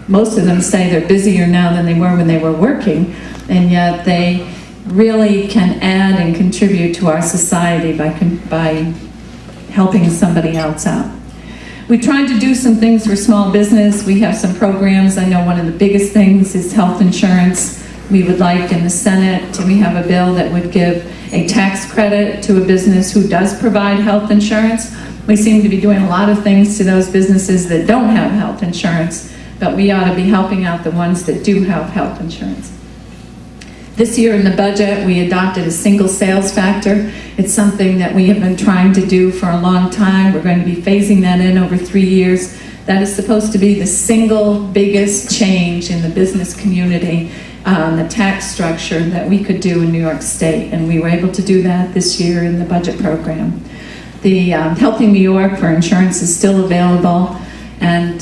most of them say they're busier now than they were when they were working, and yet they really can add and contribute to our society by helping somebody else out. We tried to do some things for small business. We have some programs. I know one of the biggest things is health insurance. We would like in the Senate, we have a bill that would give a tax credit to a business who does provide health insurance. We seem to be doing a lot of things to those businesses that don't have health insurance, but we ought to be helping out the ones that do have health insurance. This year in the budget, we adopted a single sales factor. It's something that we have been trying to do for a long time. We're going to be phasing that in over 3 years. That is supposed to be the single biggest change in the business community, the tax structure that we could do in New York State, and we were able to do that this year in the budget program. The Helping New York for insurance is still available, and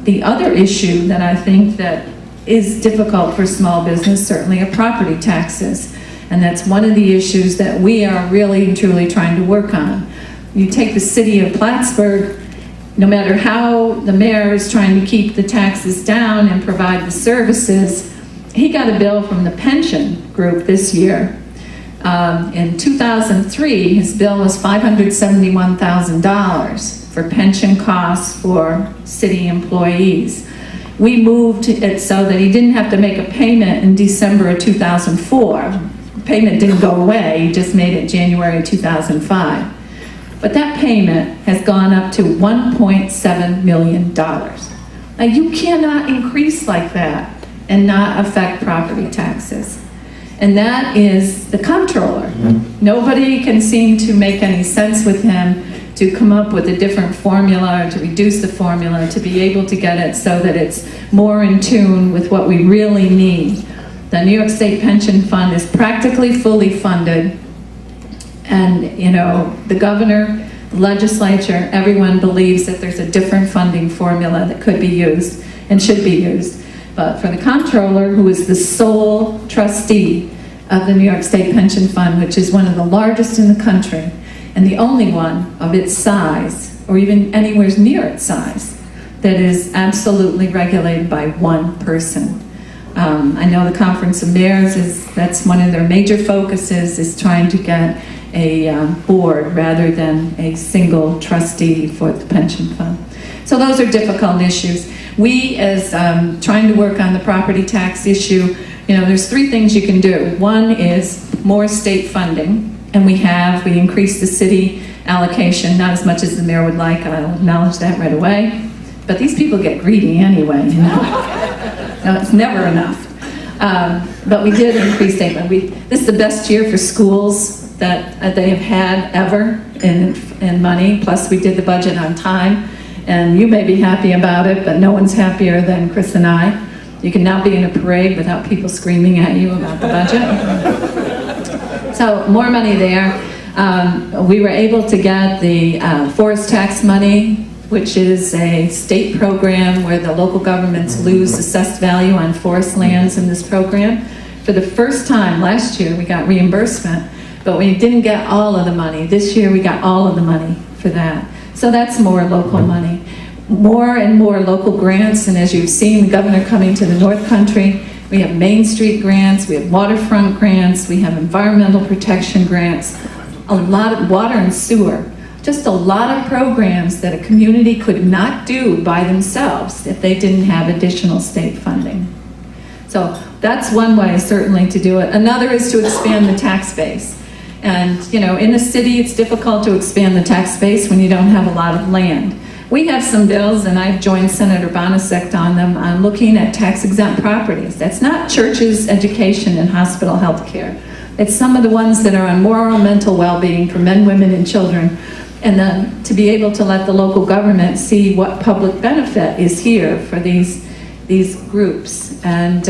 the other issue that I think that is difficult for small business certainly are property taxes, and that's one of the issues that we are really and truly trying to work on. You take the city of Plattsburgh, no matter how the mayor is trying to keep the taxes down and provide the services, he got a bill from the pension group this year. In 2003, his bill was $571,000 for pension costs for city employees. We moved it so that he didn't have to make a payment in December of 2004. The payment didn't go away, he just made it January 2005. But that payment has gone up to $1.7 million. Now you cannot increase like that and not affect property taxes. And that is the comptroller. Nobody can seem to make any sense with him to come up with a different formula or to reduce the formula to be able to get it so that it's more in tune with what we really need. The New York State Pension Fund is practically fully funded, and the governor, the legislature, everyone believes that there's a different funding formula that could be used and should be used. But for the comptroller, who is the sole trustee of the New York State Pension Fund, which is one of the largest in the country, and the only one of its size, or even anywhere near its size, that is absolutely regulated by one person. I know the Conference of Mayors, that's one of their major focuses, is trying to get a board rather than a single trustee for the pension fund. So those are difficult issues. We, as trying to work on the property tax issue, there's 3 things you can do. One is more state funding. And we increased the city allocation, not as much as the mayor would like, I'll acknowledge that right away. But these people get greedy anyway, No, it's never enough. But we did increase state funding. This is the best year for schools that they have had ever in money, plus we did the budget on time. And you may be happy about it, but no one's happier than Chris and I. You can now be in a parade without people screaming at you about the budget. So more money there. We were able to get the forest tax money, which is a state program where the local governments lose assessed value on forest lands in this program. For the first time last year, we got reimbursement, but we didn't get all of the money. This year, we got all of the money for that. So that's more local money. More and more local grants, and as you've seen, the governor coming to the North Country, we have Main Street grants, we have waterfront grants, we have environmental protection grants, a lot of water and sewer, just a lot of programs that a community could not do by themselves if they didn't have additional state funding. So that's one way certainly to do it. Another is to expand the tax base. And in a city it's difficult to expand the tax base when you don't have a lot of land. We have some bills, and I've joined Senator Bonasek on them, on looking at tax-exempt properties. That's not churches, education, and hospital health care. It's some of the ones that are on moral, mental well-being for men, women, and children, and then to be able to let the local government see what public benefit is here for these groups. And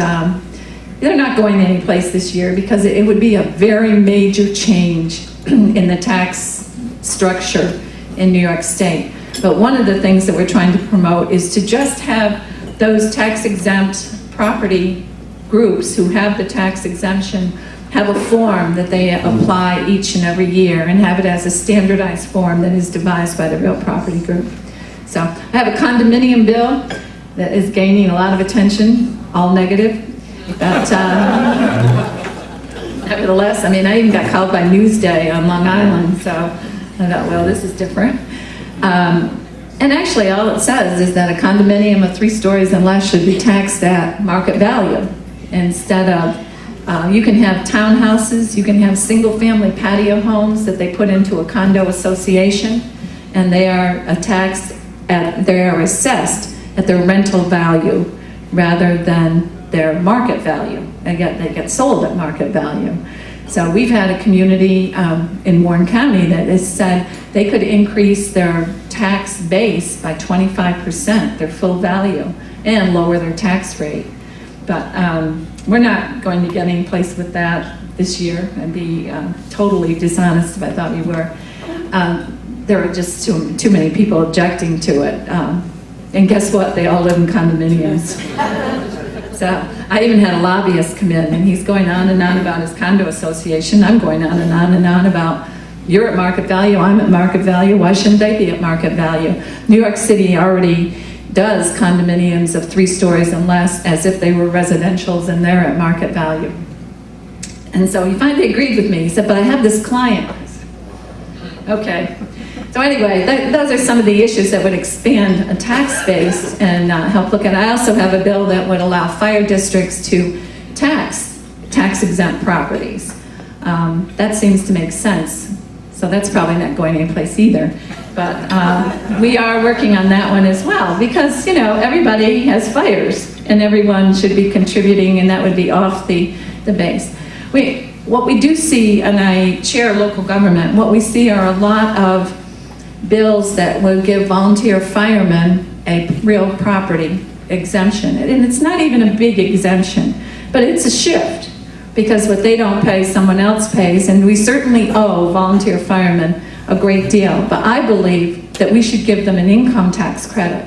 they're not going any place this year because it would be a very major change in the tax structure in New York State. But one of the things that we're trying to promote is to just have those tax-exempt property groups who have the tax exemption have a form that they apply each and every year and have it as a standardized form that is devised by the real property group. So I have a condominium bill that is gaining a lot of attention, all negative. But nevertheless, I mean, I even got called by Newsday on Long Island, so I thought, well, this is different. And actually, all it says is that a condominium of 3 stories and less should be taxed at market value instead of, you can have townhouses, you can have single-family patio homes that they put into a condo association, and they are they are assessed at their rental value rather than their market value. They get sold at market value. So we've had a community in Warren County that has said they could increase their tax base by 25%, their full value, and lower their tax rate. But we're not going to get any place with that this year. I'd be totally dishonest if I thought we were. There are just too many people objecting to it. And guess what? They all live in condominiums. So I even had a lobbyist come in, and he's going on and on about his condo association. I'm going on and on and on about, you're at market value, I'm at market value, why shouldn't they be at market value? New York City already does condominiums of 3 stories and less as if they were residentials, and they're at market value. And so he finally agreed with me. He said, but I have this client. Okay. So anyway, those are some of the issues that would expand a tax base and help look at it. I also have a bill that would allow fire districts to tax exempt properties. That seems to make sense. So that's probably not going anyplace either. But we are working on that one as well, because, you know, everybody has fires and everyone should be contributing, and that would be off the base. What we do see, and I chair local government, what we see are a lot of bills that will give volunteer firemen a real property exemption. And it's not even a big exemption, but it's a shift, because what they don't pay, someone else pays, and we certainly owe volunteer firemen a great deal. But I believe that we should give them an income tax credit,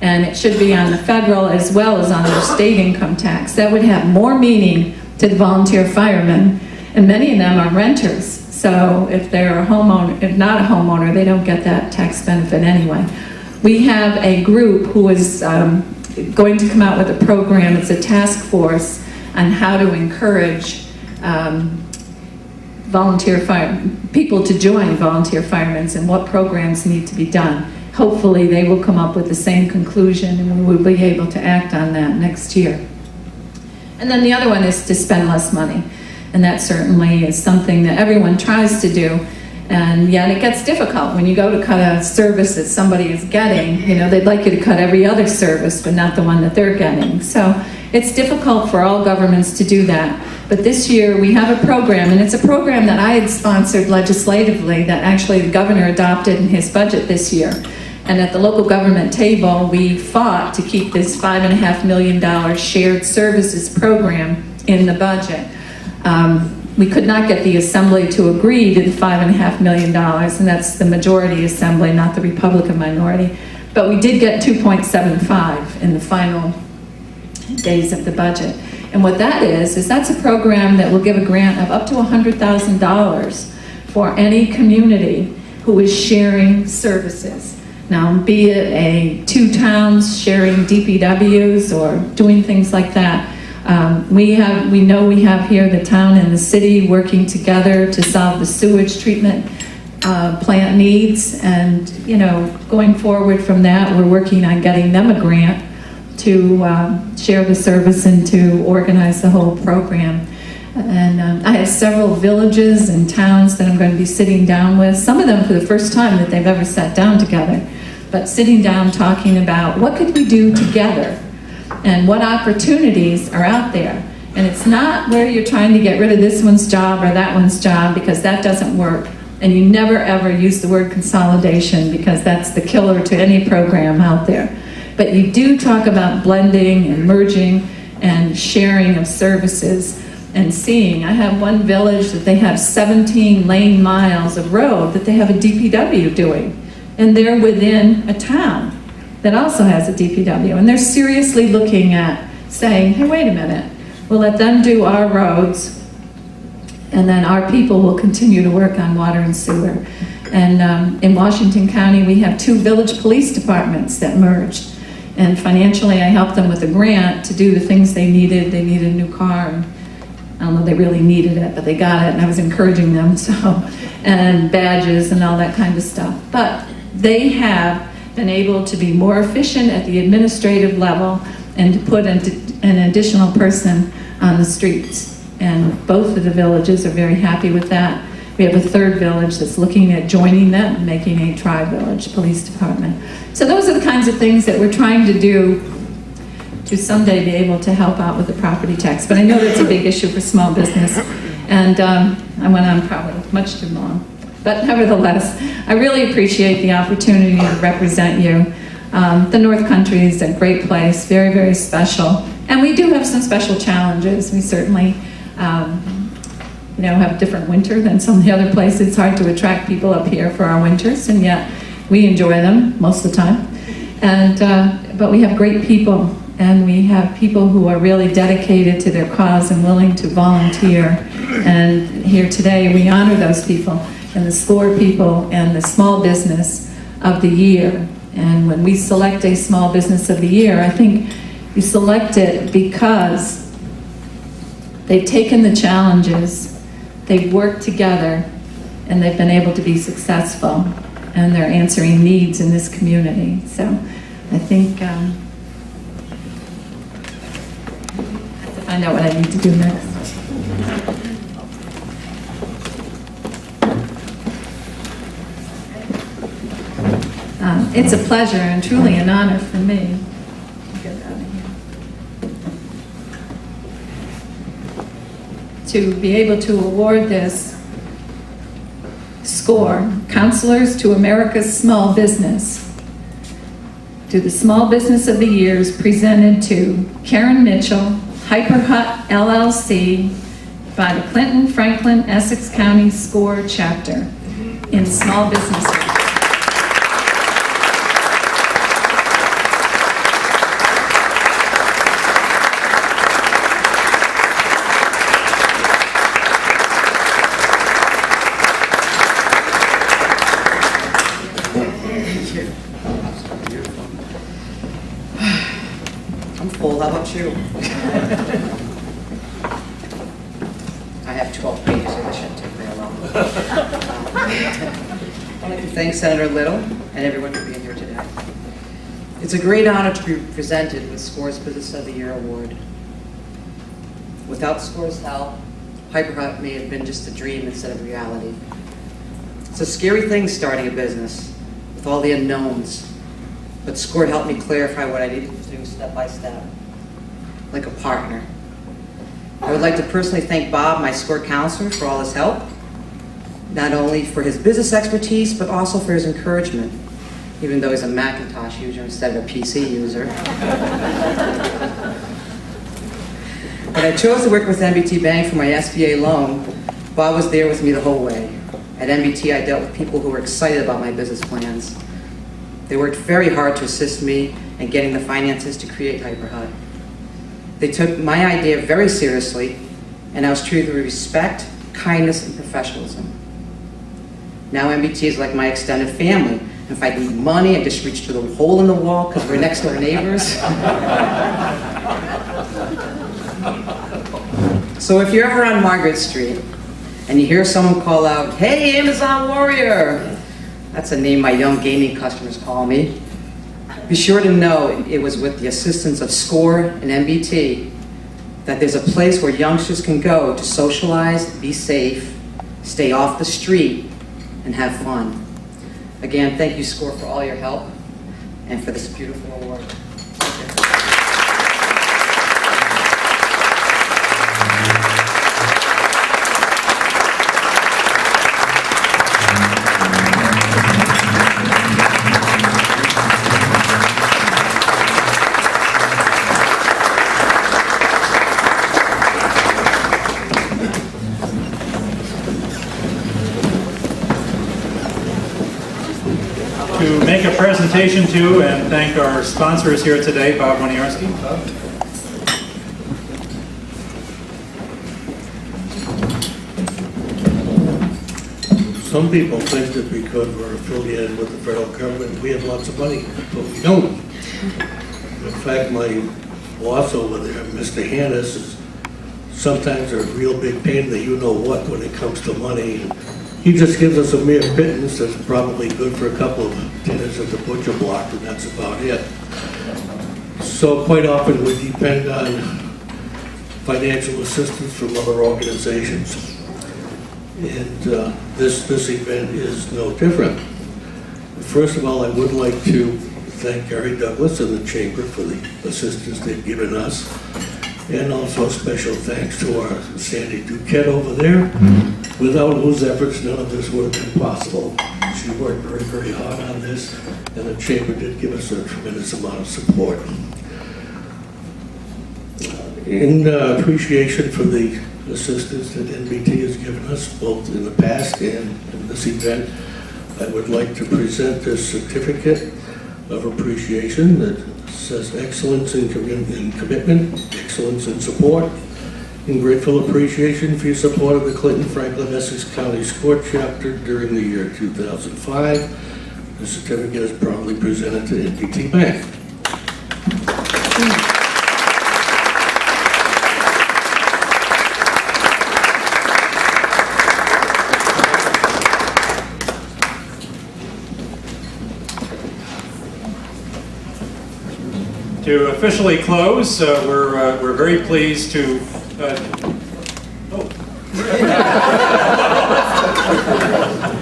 and it should be on the federal as well as on their state income tax. That would have more meaning to the volunteer firemen, and many of them are renters. So if they're a homeowner, if not a homeowner, they don't get that tax benefit anyway. We have a group who is going to come out with a program. It's a task force on how to encourage people to join volunteer firemen and what programs need to be done. Hopefully they will come up with the same conclusion, and we will be able to act on that next year. And then the other one is to spend less money. And that certainly is something that everyone tries to do, and yet it gets difficult. When you go to cut a service that somebody is getting, you know, they'd like you to cut every other service, but not the one that they're getting. So it's difficult for all governments to do that. But this year we have a program, and it's a program that I had sponsored legislatively that actually the governor adopted in his budget this year. And at the local government table, we fought to keep this $5.5 million shared services program in the budget. We could not get the Assembly to agree to the $5.5 million, and that's the majority Assembly, not the Republican minority. But we did get 2.75 in the final days of the budget. And what that is that's a program that will give a grant of up to $100,000 for any community who is sharing services. Now, be it 2 towns sharing DPWs or doing things like that. We know we have here the town and the city working together to solve the sewage treatment plant needs, and you know, going forward from that, we're working on getting them a grant to share the service and to organize the whole program. And I have several villages and towns that I'm going to be sitting down with, some of them for the first time that they've ever sat down together, but sitting down talking about what could we do together and what opportunities are out there. And it's not where you're trying to get rid of this one's job or that one's job, because that doesn't work. And you never ever use the word consolidation, because that's the killer to any program out there. But you do talk about blending and merging and sharing of services and seeing. I have one village that they have 17 lane miles of road that they have a DPW doing. And they're within a town that also has a DPW, and they're seriously looking at saying, hey, wait a minute, we'll let them do our roads, and then our people will continue to work on water and sewer. And in Washington County, we have 2 village police departments that merged. And financially, I helped them with a grant to do the things they needed. They needed a new car. And I don't know if they really needed it, but they got it, and I was encouraging them, so, and badges and all that kind of stuff. But they have been able to be more efficient at the administrative level and to put an additional person on the streets. And both of the villages are very happy with that. We have a 3rd village that's looking at joining them and making a tri-village police department. So those are the kinds of things that we're trying to do to someday be able to help out with the property tax. But I know that's a big issue for small business. And I went on probably much too long. But nevertheless, I really appreciate the opportunity to represent you. The North Country is a great place, very, very special. And we do have some special challenges. We certainly have a different winter than some of the other places. It's hard to attract people up here for our winters, and yet we enjoy them most of the time. And but we have great people, and we have people who are really dedicated to their cause and willing to volunteer. And here today, we honor those people, and the SCORE people, and the Small Business of the Year. And when we select a Small Business of the Year, I think you select it because they've taken the challenges, they've worked together, and they've been able to be successful, and they're answering needs in this community. So I think I have to find out what I need to do next. It's a pleasure and truly an honor for me. Get out of here. To be able to award this SCORE, Counselors to America's Small Business, to the Small Business of the Years presented to Karen Mitchell, Hyper Hut LLC, by the Clinton Franklin Essex County SCORE chapter in Small Business. I'm full. How about you? I have 12 pages, so this shouldn't take very long. I'd like to thank Senator Little and everyone for being here today. It's a great honor to be presented with SCORE's Business of the Year Award. Without SCORE's help, HyperHut may have been just a dream instead of reality. It's a scary thing starting a business with all the unknowns, but SCORE helped me clarify what I needed to do step by step, like a partner. I would like to personally thank Bob, my SCORE counselor, for all his help, not only for his business expertise, but also for his encouragement, even though he's a Macintosh user instead of a PC user. When I chose to work with NBT Bank for my SBA loan, Bob was there with me the whole way. At NBT, I dealt with people who were excited about my business plans. They worked very hard to assist me in getting the finances to create HyperHut. They took my idea very seriously, and I was treated with respect, kindness, and professionalism. Now NBT is like my extended family. If I need money, I just reach through the hole in the wall because we're next door neighbors. So if you're ever on Margaret Street and you hear someone call out, "Hey, Amazon Warrior," that's a name my young gaming customers call me. Be sure to know it was with the assistance of SCORE and NBT that there's a place where youngsters can go to socialize, be safe, stay off the street, and have fun. Again, thank you, SCORE, for all your help and for this beautiful award. To make a presentation to and thank our sponsors here today, Bob Winiarski. Some people think that because we're affiliated with the federal government, we have lots of money, but we don't. In fact, my boss over there, Mr. Hannes, is sometimes a real big pain in the you-know-what when it comes to money. He just gives us a mere pittance that's probably good for a couple of dinners at the butcher block, and that's about it. So quite often we depend on financial assistance from other organizations. And this event is no different. First of all, I would like to thank Gary Douglas and the Chamber for the assistance they've given us. And also special thanks to our Sandy Duquette over there. Without whose efforts, none of this would have been possible. She worked very, very hard on this, and the Chamber did give us a tremendous amount of support. In appreciation for the assistance that NBT has given us, both in the past and in this event, I would like to present this certificate of appreciation that says excellence in commitment, excellence in support, and grateful appreciation for your support of the Clinton Franklin Essex County Sport Chapter during the year 2005. The certificate is proudly presented to NBT Bank. To officially close, we're very pleased to. Oh.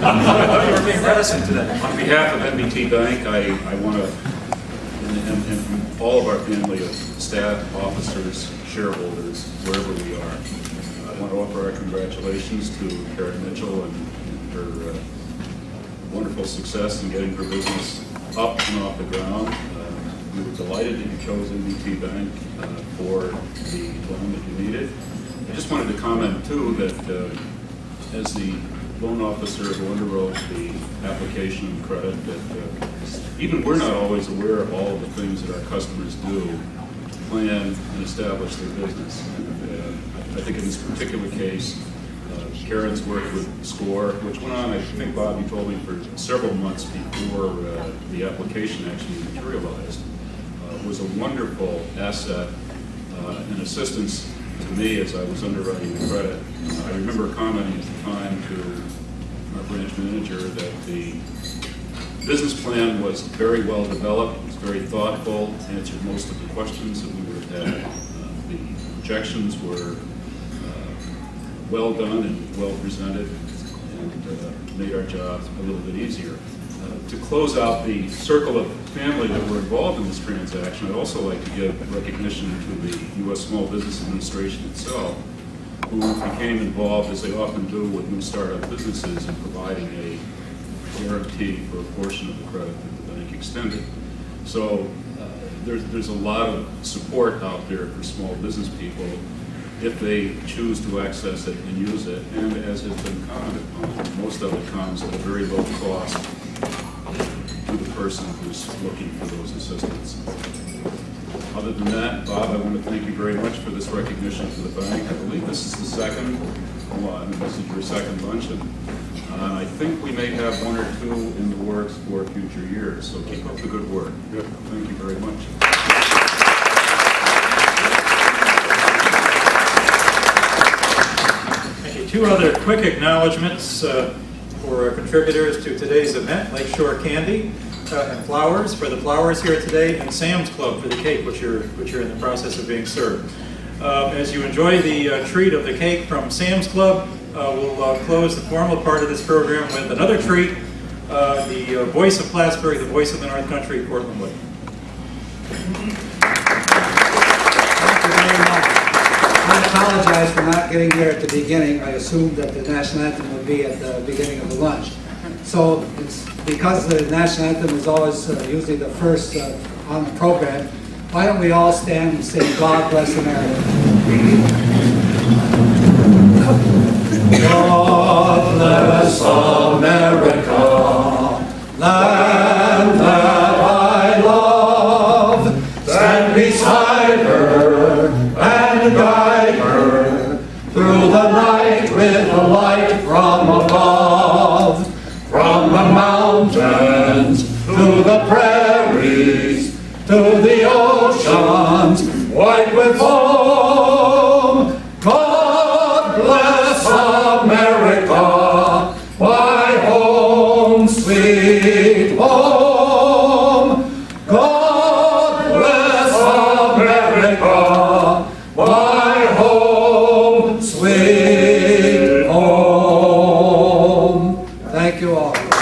I thought you were being reticent today. On behalf of NBT Bank, I want to, and all of our family of staff, officers, shareholders, wherever we are, I want to offer our congratulations to Karen Mitchell and her wonderful success in getting her business up and off the ground. We were delighted that you chose NBT Bank for the loan that you needed. I just wanted to comment too that as the loan officer who underwrote the application and credit, that even we're not always aware of all of the things that our customers do to plan and establish their business. And I think in this particular case, Karen's worked with SCORE, which went on, I think, Bob, you told me, for several months before the application actually materialized. Was a wonderful asset and assistance to me as I was underwriting the credit. I remember commenting at the time to our branch manager that the business plan was very well developed, was very thoughtful, answered most of the questions that we would have had. The projections were well done and well presented, and made our jobs a little bit easier. To close out the circle of family that were involved in this transaction, I'd also like to give recognition to the U.S. Small Business Administration itself, who became involved, as they often do with new startup businesses, in providing a guarantee for a portion of the credit that the bank extended. So there's a lot of support out there for small business people if they choose to access it and use it. And as has been commented on, most of it comes at a very low cost to the person who's looking for those assistance. Other than that, Bob, I want to thank you very much for this recognition to the bank. I believe this is the second one. This is your second luncheon. I think we may have one or two in the works for future years, so keep up the good work. Yep. Thank you very much. Thank you. Two other quick acknowledgments for our contributors to today's event: Lakeshore Candy and flowers for the flowers here today, and Sam's Club for the cake, which are in the process of being served. As you enjoy the treat of the cake from Sam's Club, we'll close the formal part of this program with another treat, the voice of Plattsburgh, the voice of the North Country, Portland Wood. Thank you very much. I apologize for not getting here at the beginning. I assumed that the national anthem would be at the beginning of the lunch. So it's because the national anthem is always usually the first on the program, why don't we all stand and sing God Bless America? God bless America, land that I love. Stand beside her and guide her through the night with a light from above. sweet home. God bless America, my home, sweet home. Thank you all.